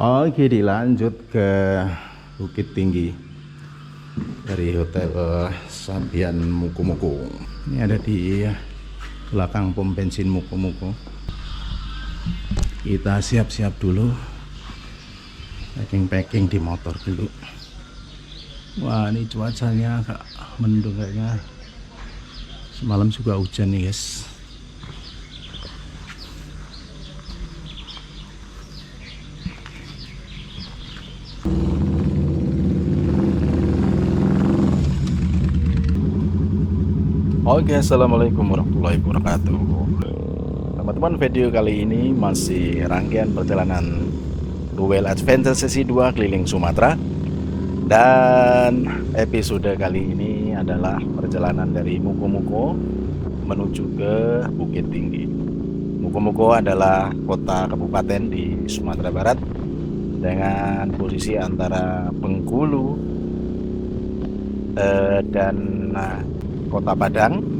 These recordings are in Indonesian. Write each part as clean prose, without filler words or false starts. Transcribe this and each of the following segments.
Oke, dilanjut ke Bukit Tinggi dari Hotel Sabian Muko-Muko. Ini ada di belakang pom bensin Muko-Muko. Kita siap-siap dulu, packing di motor dulu. Wah, ini cuacanya agak mendung kayaknya. Semalam juga hujan nih guys. Oke, assalamualaikum warahmatullahi wabarakatuh. Teman-teman, video kali ini masih rangkaian perjalanan Duel Adventure sesi 2 keliling Sumatera. Dan episode kali ini adalah perjalanan dari Muko-Muko menuju ke Bukit Tinggi. Muko-Muko adalah kota kabupaten di Sumatera Barat dengan posisi antara Bengkulu dan Kota Padang.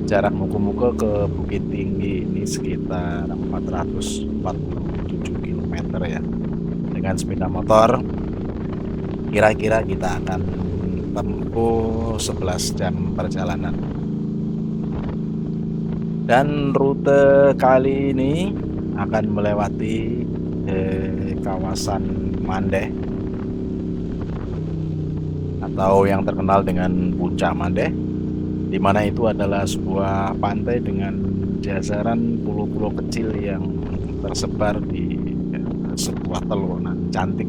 Jarak Muko-Muko ke Bukit Tinggi ini sekitar 447 km ya. Dengan sepeda motor kira-kira kita akan tempuh 11 jam perjalanan. Dan rute kali ini akan melewati kawasan Mandeh atau yang terkenal dengan Puncak Mandeh, di mana itu adalah sebuah pantai dengan jajaran pulau-pulau kecil yang tersebar di sebuah telonan cantik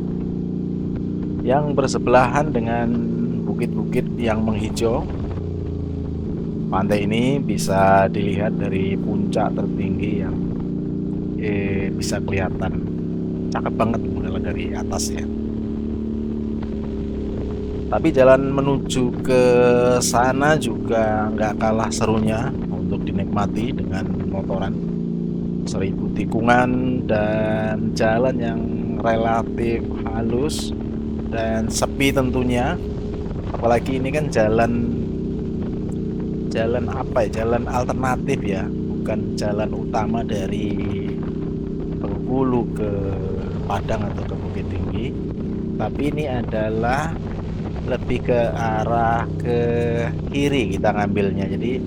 yang bersebelahan dengan bukit-bukit yang menghijau. Pantai ini bisa dilihat dari puncak tertinggi yang bisa kelihatan cakep banget mulai dari atas ya. Tapi jalan menuju ke sana juga nggak kalah serunya untuk dinikmati dengan motoran. 1000 tikungan dan jalan yang relatif halus dan sepi tentunya. Apalagi ini kan jalan apa ya? Jalan alternatif ya, bukan jalan utama dari Bengkulu ke Padang atau ke Bukit Tinggi. Tapi ini adalah lebih ke arah ke kiri kita ngambilnya. Jadi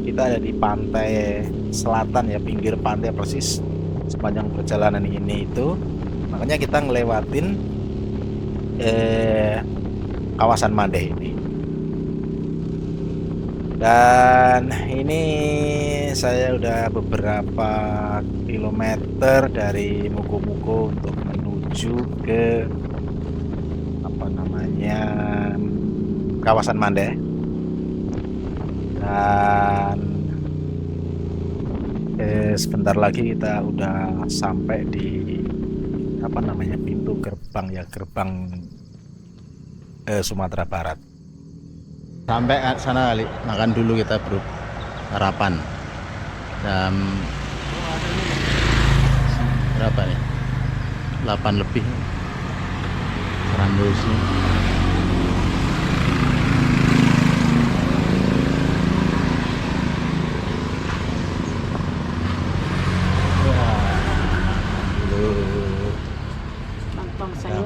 kita ada di pantai selatan ya, pinggir pantai persis sepanjang perjalanan ini itu. Makanya kita ngelewatin kawasan Mandeh ini. Dan ini saya udah beberapa kilometer dari Muko-Muko untuk menuju ke kawasan Mandeh. Dan sebentar lagi kita udah sampai di pintu gerbang ya, gerbang Sumatera Barat. Sampai sana kali, makan dulu kita bro, sarapan jam berapa nih, 8 lebih Randosi.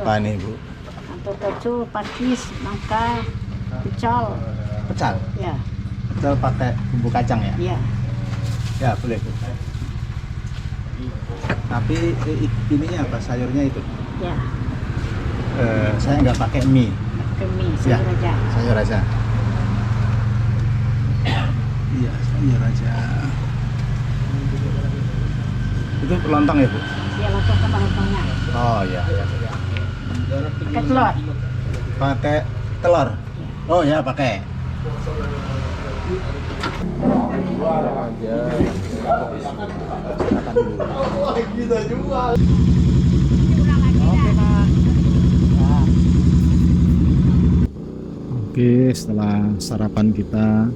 Apa nih Bu? Untuk kecu, pakis, nangka, pecel. Pecel? Ya. Pecel pakai bumbu kacang ya? Iya. Ya boleh Bu. Tapi ininya apa, sayurnya itu? Ya. Saya nggak pakai mie. Pakai mie, sayur aja. Sayur aja. Iya, sayur aja. Itu lontong ya Bu? Iya, lontong sama lontongnya. Oh iya. Pakai telur. Pakai telur. Oh ya pakai. Kita jual. Oke, setelah sarapan kita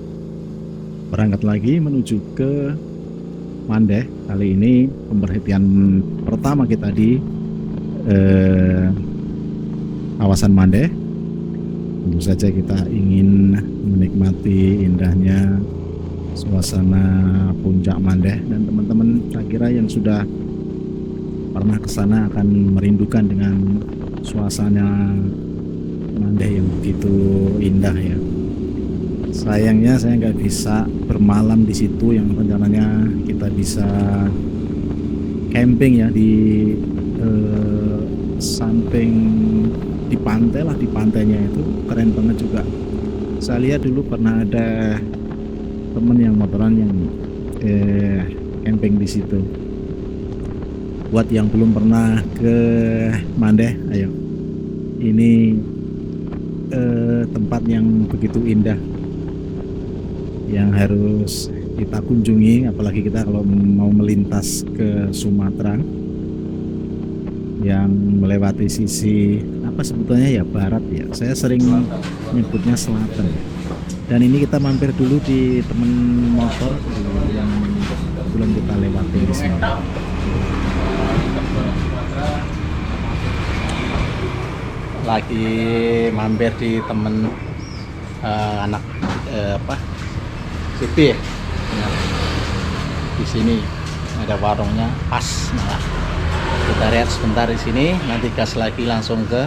berangkat lagi menuju ke Mandeh. Kali ini pemberhentian pertama kita di kawasan Mandeh. Tentu saja kita ingin menikmati indahnya suasana puncak Mandeh. Dan teman-teman, saya kira yang sudah pernah ke sana akan merindukan dengan suasana Mandeh yang begitu indah ya. Sayangnya saya nggak bisa bermalam di situ, yang rencananya kita bisa camping ya di samping di pantai lah, di pantainya itu keren banget juga. Saya lihat dulu pernah ada temen yang motoran yang camping di situ. Buat yang belum pernah ke Mandeh, ayo, ini tempat yang begitu indah yang harus kita kunjungi, apalagi kita kalau mau melintas ke Sumatera yang melewati sisi apa sebetulnya ya, barat ya, saya sering nyebutnya selatan. Dan ini kita mampir dulu di temen motor yang belum kita lewati di sini. Lagi mampir di temen anak Sipi ya. Nah, di sini ada warungnya pas malah. Kita lihat sebentar di sini, nanti gas lagi langsung ke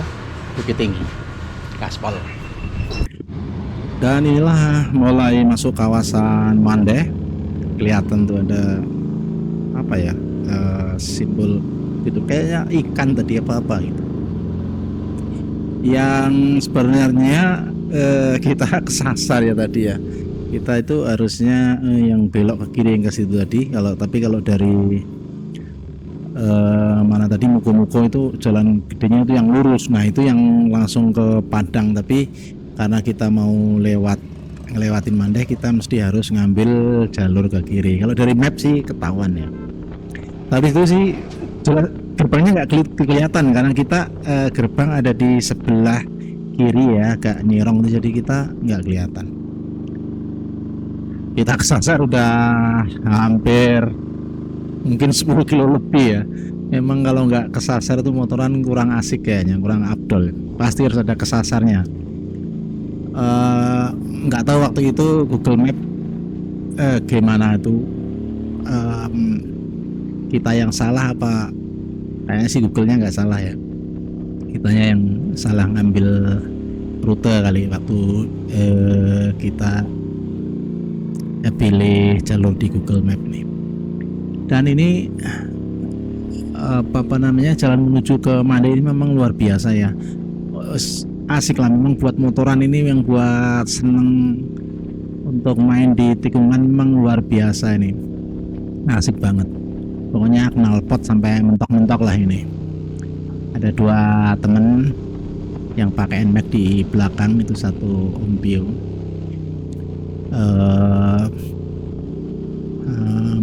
Bukit Tinggi, gaspol. Dan inilah mulai masuk kawasan Mandeh. Kelihatan tuh ada apa ya, simbol gitu, kayaknya ikan tadi apa gitu. Yang sebenarnya kita kesasar ya tadi ya. Kita itu harusnya yang belok ke kiri yang ke situ tadi. Tapi kalau dari mana tadi Muko-Muko itu jalan gedenya itu yang lurus. Nah itu yang langsung ke Padang. Tapi karena kita mau ngelewatin Mandeh, kita mesti harus ngambil jalur ke kiri. Kalau dari map sih ketahuan ya. Tapi itu sih gerbangnya nggak kelihatan karena kita gerbang ada di sebelah kiri ya, agak nyerong itu, jadi kita nggak kelihatan. Kita kesasar udah hampir mungkin 10 kilo lebih ya. Memang kalau nggak kesasar itu motoran kurang asik kayaknya, kurang afdol. Pasti harus ada kesasarnya. Nggak tahu waktu itu Google Map gimana itu, kita yang salah apa? Kayaknya sih Google-nya nggak salah ya. Kitanya yang salah ngambil rute kali waktu kita pilih jalur di Google Map nih. Dan ini apa namanya, jalan menuju ke Mandeh ini memang luar biasa ya. Asik lah memang buat motoran ini, yang buat seneng untuk main di tikungan memang luar biasa ini. Asik banget. Pokoknya knalpot sampai mentok-mentok lah ini. Ada dua temen yang pakai NMAX di belakang, itu satu Om Pio.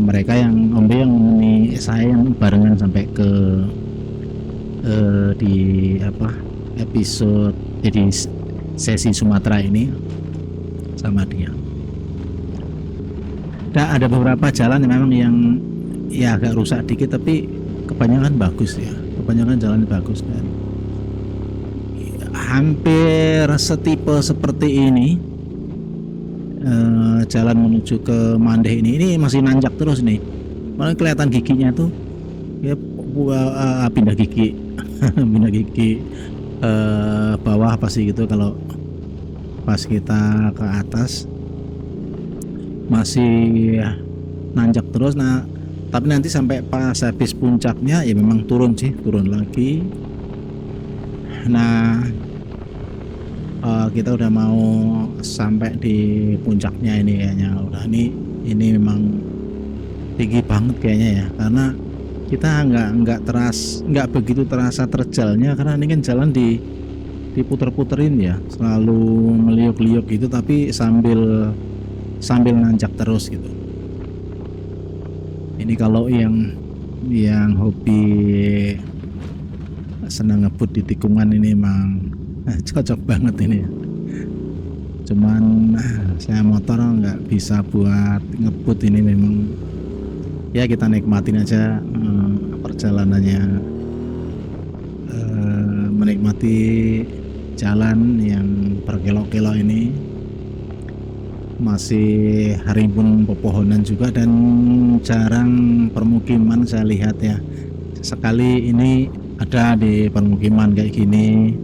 Mereka yang Om Pio yang ini, saya yang barengan sampai ke di episode jadi sesi Sumatera ini sama dia. Dan ada beberapa jalan yang memang yang ya agak rusak dikit, tapi kebanyakan bagus ya, kebanyakan jalan bagus. Dan hampir setipe seperti ini, jalan menuju ke Mandeh ini masih nanjak terus nih, malah kelihatan giginya tuh ya, pindah gigi pindah gigi bawah pasti gitu. Kalau pas kita ke atas masih nanjak terus. Nah tapi nanti sampai pas habis puncaknya ya memang turun lagi. Nah kita udah mau sampai di puncaknya ini kayaknya. Udah ini memang tinggi banget kayaknya ya, karena kita nggak begitu terasa terjalnya, karena ini kan jalan diputer-puterin ya, selalu meliuk-liuk gitu, tapi sambil nanjak terus gitu. Ini kalau yang hobi senang ngebut di tikungan ini emang cocok banget ini. Cuman saya motor nggak bisa buat ngebut ini, memang ya kita nikmatin aja perjalanannya, menikmati jalan yang berkelok-kelok ini. Masih rimbun pepohonan juga dan jarang permukiman saya lihat ya. sekali ini ada di permukiman kayak gini,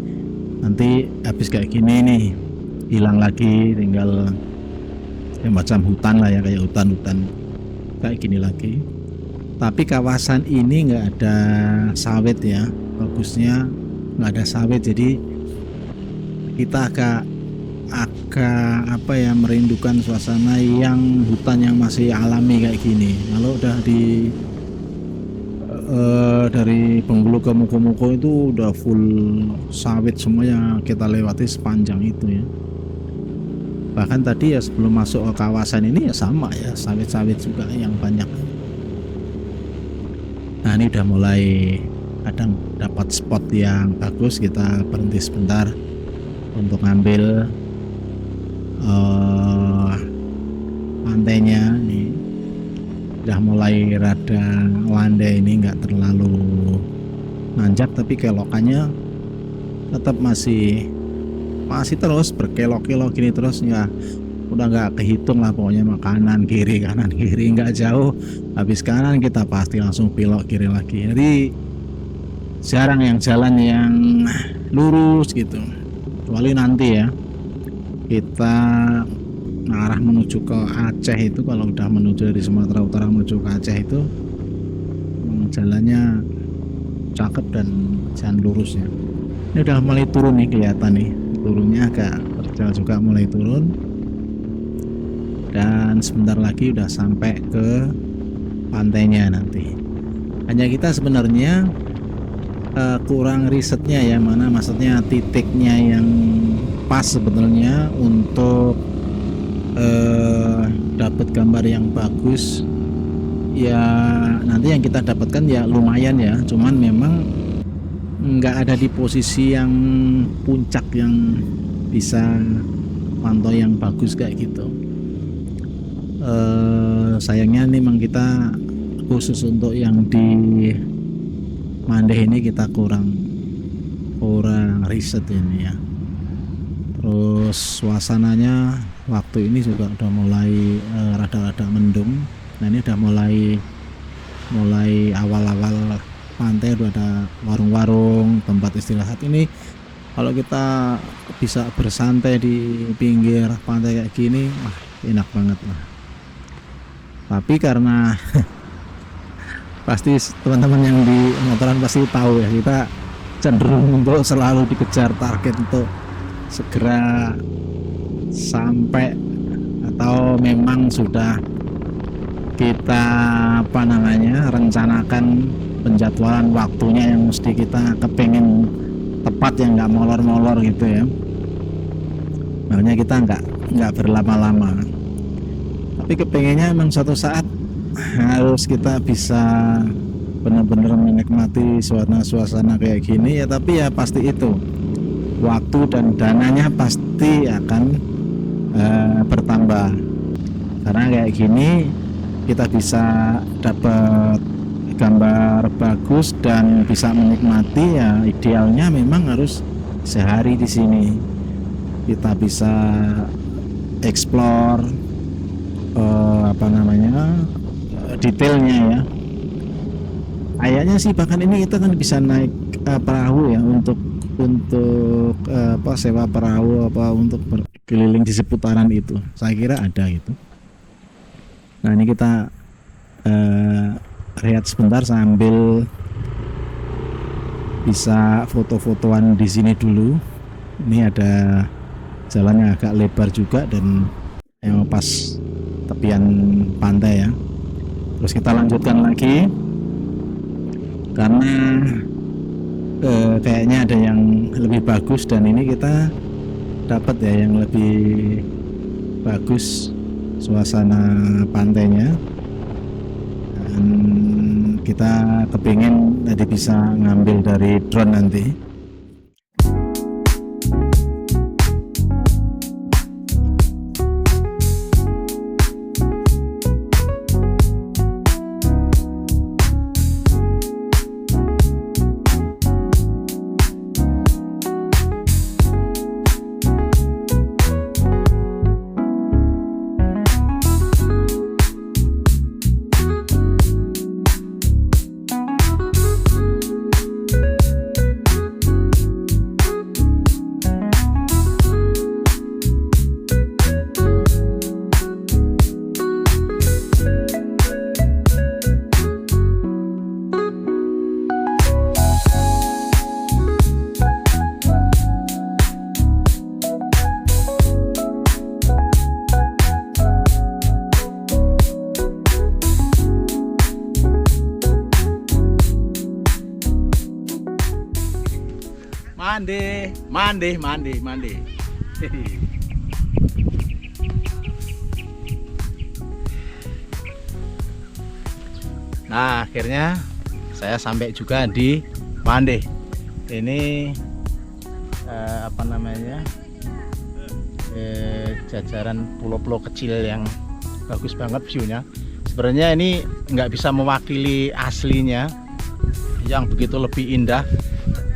nanti habis kayak gini nih hilang lagi, tinggal ya macam hutan lah ya, kayak hutan-hutan kayak gini lagi. Tapi kawasan ini nggak ada sawit ya, bagusnya nggak ada sawit, jadi kita agak apa ya, merindukan suasana yang hutan yang masih alami kayak gini. Kalau udah dari Bengkulu ke Muko-Muko itu udah full sawit semua yang kita lewati sepanjang itu ya. Bahkan tadi ya sebelum masuk ke kawasan ini ya sama ya, sawit-sawit juga yang banyak. Nah ini udah mulai kadang dapat spot yang bagus, kita berhenti sebentar untuk ngambil pantainya. Nih udah mulai rada landai, ini nggak terlalu nanjak tapi kelokannya tetap masih terus berkelok-kelok gini terus ya. Udah nggak kehitung lah pokoknya, kanan kiri nggak jauh, habis kanan kita pasti langsung belok kiri lagi. Jadi jarang yang jalan yang lurus gitu, kecuali nanti ya kita arah menuju ke Aceh itu. Kalau udah menuju dari Sumatera Utara menuju ke Aceh itu jalannya cakep dan jalan lurus ya. Ini udah mulai turun nih, kelihatan nih turunnya agak terjal juga, mulai turun dan sebentar lagi udah sampai ke pantainya nanti. Hanya kita sebenarnya kurang risetnya ya, mana maksudnya titiknya yang pas sebetulnya untuk dapat gambar yang bagus ya. Nanti yang kita dapatkan ya lumayan ya, cuman memang nggak ada di posisi yang puncak yang bisa pantau yang bagus kayak gitu. Sayangnya nih memang kita khusus untuk yang di Mandeh ini kita kurang riset ini ya. Terus suasananya waktu ini juga udah mulai rada-rada mendung. Nah ini udah mulai awal-awal pantai, udah ada warung-warung, tempat istirahat. Ini kalau kita bisa bersantai di pinggir pantai kayak gini, wah enak banget lah. Tapi karena pasti teman-teman yang di motoran pasti tahu ya, kita cenderung untuk selalu dikejar target untuk segera sampai, atau memang sudah kita rencanakan penjadwalan waktunya yang mesti kita kepengen tepat, yang nggak molor-molor gitu ya. Makanya kita nggak berlama-lama, tapi kepengennya memang suatu saat harus kita bisa benar-benar menikmati suasana kayak gini ya. Tapi ya pasti itu waktu dan dananya pasti akan bertambah, karena kayak gini kita bisa dapat gambar bagus dan bisa menikmati ya. Idealnya memang harus sehari di sini kita bisa explore detailnya ya. Kayaknya sih bahkan ini kita kan bisa naik perahu ya, untuk sewa perahu untuk berkeliling di seputaran itu. Saya kira ada gitu. Nah ini kita lihat sebentar sambil bisa foto-fotoan di sini dulu. Ini ada jalannya agak lebar juga dan pas tepian pantai ya. Terus kita lanjutkan lagi karena kayaknya ada yang lebih bagus, dan ini kita dapat ya yang lebih bagus suasana pantainya. Dan kita kepingin tadi bisa ngambil dari drone nanti. mandi, mandi, mandi, mandi. Nah, akhirnya saya sampai juga di Mande. Ini apa namanya? Jajaran pulau-pulau kecil yang bagus banget view-nya. Sebenarnya ini nggak bisa mewakili aslinya yang begitu lebih indah.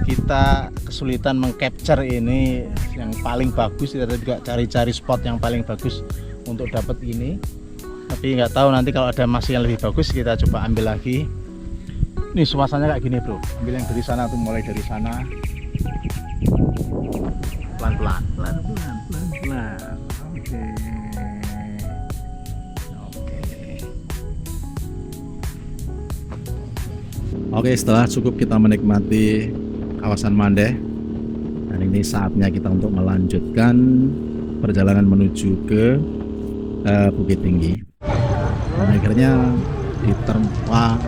Kita kesulitan mengcapture ini yang paling bagus. Kita juga cari-cari spot yang paling bagus untuk dapat ini. Tapi nggak tahu nanti kalau ada masih yang lebih bagus kita coba ambil lagi. Ini suasananya kayak gini bro. Ambil yang dari sana tuh, mulai dari sana. Pelan-pelan, pelan-pelan, pelan-pelan. Oke. Oke, setelah cukup kita menikmati kawasan Mande, dan ini saatnya kita untuk melanjutkan perjalanan menuju ke Bukit Tinggi. Dan akhirnya diterpa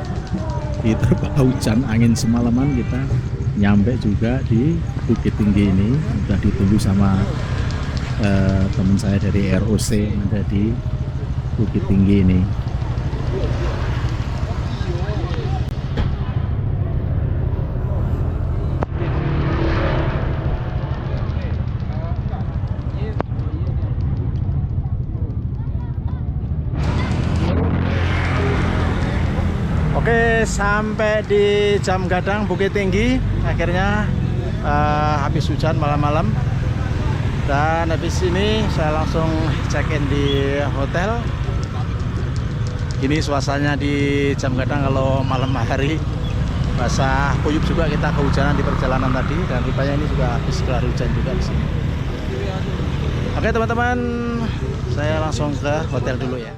hujan angin semalaman, kita nyampe juga di Bukit Tinggi ini. Sudah ditunggu sama teman saya dari ROC yang ada di Bukit Tinggi ini. Oke, sampai di Jam Gadang Bukit Tinggi. Akhirnya habis hujan malam-malam, dan habis ini saya langsung check-in di hotel. Ini suasananya di Jam Gadang kalau malam hari. Basah kuyup juga, kita kehujanan di perjalanan tadi, dan rupanya ini juga habis kelar hujan juga di sini. Oke teman-teman, saya langsung ke hotel dulu ya.